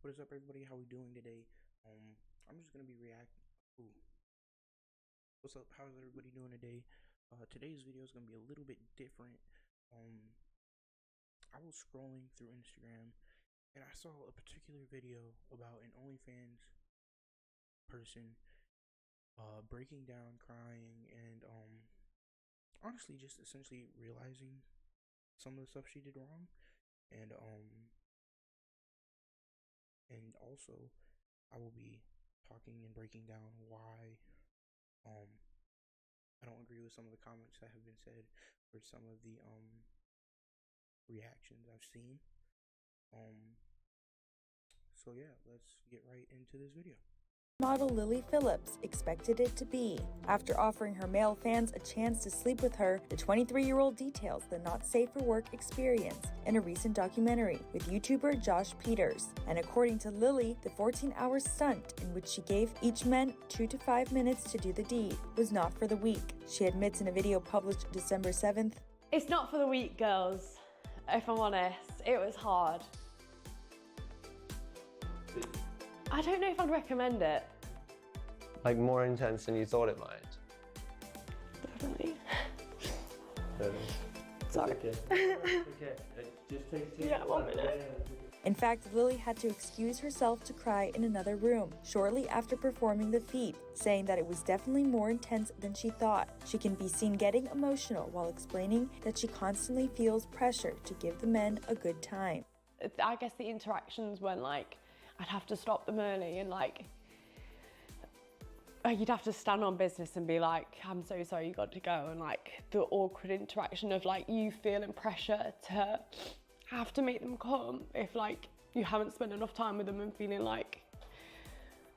What is up, everybody? How we doing today? I'm just gonna be Ooh, what's up? How's everybody doing today? Today's video is gonna be a little bit different. Um, I was scrolling through Instagram and I saw a particular video about an OnlyFans person, breaking down, crying, and honestly, just essentially realizing some of the stuff she did wrong, and also I will be talking and breaking down why um I don't agree with some of the comments that have been said or some of the reactions I've seen. Um so yeah, let's get right into this video. Model Lily Phillips expected it to be. After offering her male fans a chance to sleep with her, the 23-year-old details the not safe for work experience in a recent documentary with YouTuber Josh Peters. And according to Lily, the 14-hour stunt in which she gave each man 2 to 5 minutes to do the deed was not for the weak. She admits in a video published December 7th, "It's not for the weak, girls. If I'm honest, it was hard. I don't know if I'd recommend it." Like more intense than you thought it might? Definitely. Sorry. Okay. Just take Yeah, 1 minute. In fact, Lily had to excuse herself to cry in another room shortly after performing the feat, saying that it was definitely more intense than she thought. She can be seen getting emotional while explaining that she constantly feels pressure to give the men a good time. I guess the interactions when like I'd have to stop them early and like you'd have to stand on business and be like, "I'm so sorry, you got to go," and like the awkward interaction of like you feeling pressure to have to make them come if like you haven't spent enough time with them and feeling like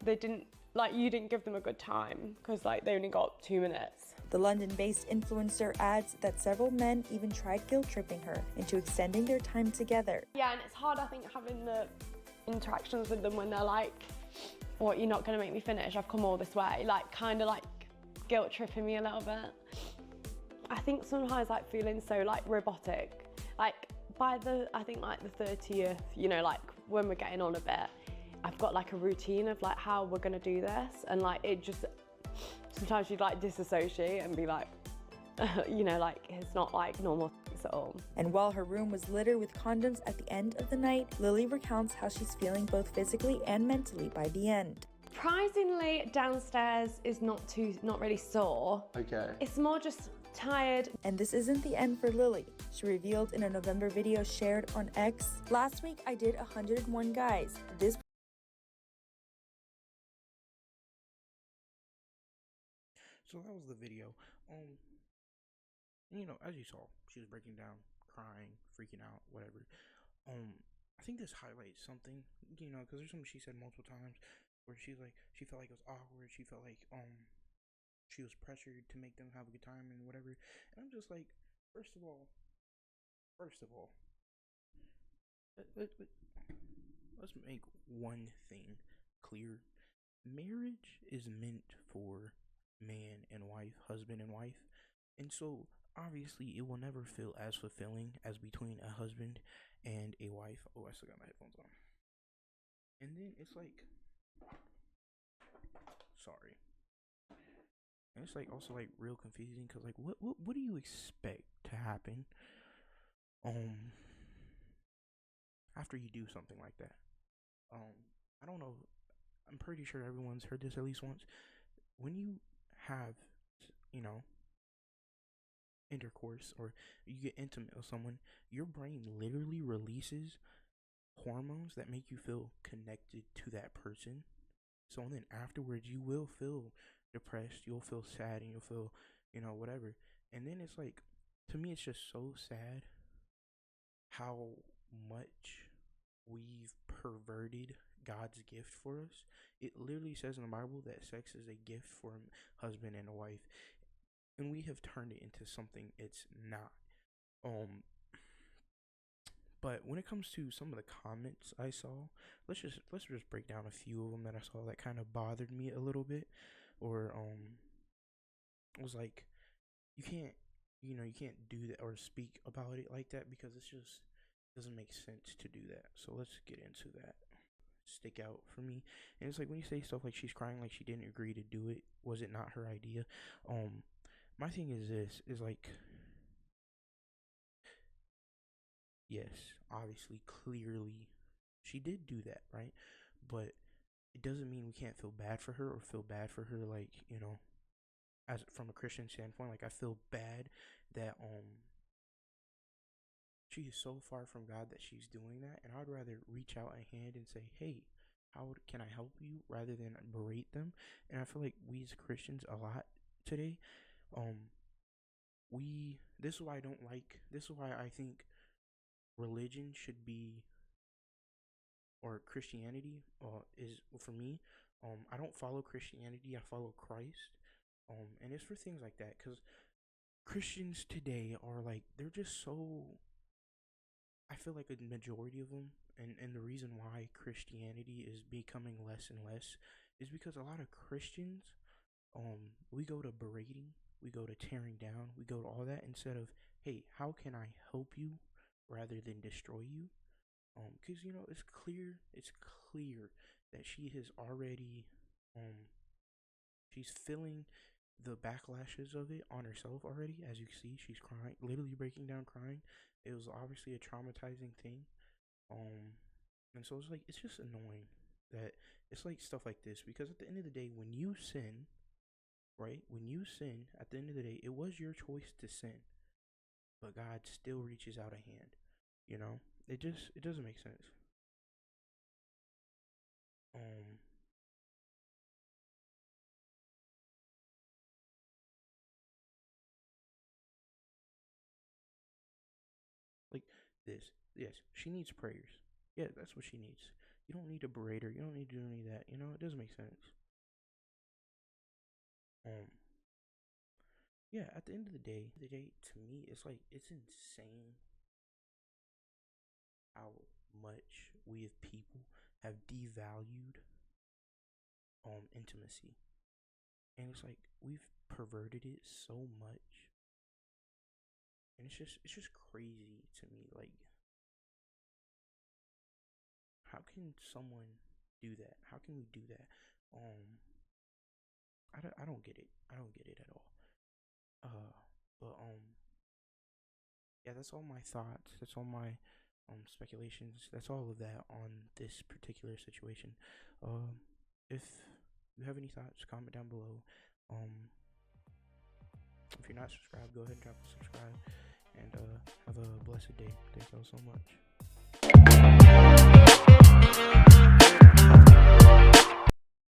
you didn't give them a good time because like they only got 2 minutes. The London-based influencer adds that several men even tried guilt-tripping her into extending their time together. Yeah, and it's hard, I think, having the interactions with them when they're like, "What, you're not gonna make me finish? I've come all this way." Like kind of like guilt tripping me a little bit. I think sometimes like feeling so like robotic, like by I think like the 30th, you know, like when we're getting on a bit, I've got like a routine of like how we're gonna do this, and like it just sometimes you'd like disassociate and be like you know, like it's not like normal at all. And while her room was littered with condoms at the end of the night, Lily recounts how she's feeling both physically and mentally by the end. Surprisingly, downstairs is not really sore. Okay. It's more just tired. And this isn't the end for Lily. She revealed in a November video shared on X, "Last week I did 101 guys. So that was the video. You know, as you saw, she was breaking down, crying, freaking out, whatever. I think this highlights something, you know, because there's something she said multiple times where she's like, she felt like it was awkward. She felt like she was pressured to make them have a good time and whatever. And I'm just like, first of all, let's make one thing clear. Marriage is meant for man and wife, husband and wife. And so obviously it will never feel as fulfilling as between a husband and a wife. Oh, I still got my headphones on. And then it's like, sorry. And it's like also like real confusing because like what do you expect to happen after you do something like that? I don't know. I'm pretty sure everyone's heard this at least once. When you have, you know, intercourse or you get intimate with someone, your brain literally releases hormones that make you feel connected to that person. So then afterwards you will feel depressed, you'll feel sad, and you'll feel, you know, whatever. And then it's like, to me it's just so sad how much we've perverted God's gift for us. It literally says in the Bible that sex is a gift for a husband and a wife, and we have turned it into something it's not. But when it comes to some of the comments I saw, let's just break down a few of them that I saw that kind of bothered me a little bit, or was like, you can't do that or speak about it like that because it's just doesn't make sense to do that. So let's get into that. stick out for me. And it's like when you say stuff like she's crying like she didn't agree to do it, was it not her idea? My thing is this is like, yes, obviously, clearly, she did do that, right? But it doesn't mean we can't feel bad for her or feel bad for her, like, you know, as from a Christian standpoint. Like, I feel bad that she is so far from God that she's doing that, and I'd rather reach out a hand and say, hey, can I help you, rather than berate them. And I feel like we as Christians a lot today, this is why I think religion should be, or Christianity is, for me, I don't follow Christianity, I follow Christ. And it's for things like that, because Christians today are like, they're just so, I feel like a majority of them, and the reason why Christianity is becoming less and less is because a lot of Christians, we go to berating, we go to tearing down, we go to all that instead of, hey, how can I help you rather than destroy you? Because you know, it's clear that she has already, she's feeling the backlashes of it on herself already. As you see, she's crying, literally breaking down, crying. It was obviously a traumatizing thing. And so it's like, it's just annoying that it's like stuff like this, because at the end of the day, when you sin, right? When you sin, at the end of the day, it was your choice to sin, but God still reaches out a hand. You know, it doesn't make sense. Um, like this, yes, she needs prayers. Yeah, that's what she needs. You don't need to berate her. You don't need to do any of that. You know, it doesn't make sense. Um, yeah, at the end of the day, to me, it's like, it's insane how much we as people have devalued intimacy. And it's like we've perverted it so much. And it's just crazy to me. Like, how can someone do that? How can we do that? Um I don't get it. I don't get it at all. But yeah, that's all my thoughts. That's all my speculations. That's all of that on this particular situation. If you have any thoughts, comment down below. If you're not subscribed, go ahead and drop a subscribe. And have a blessed day. Thank y'all so much.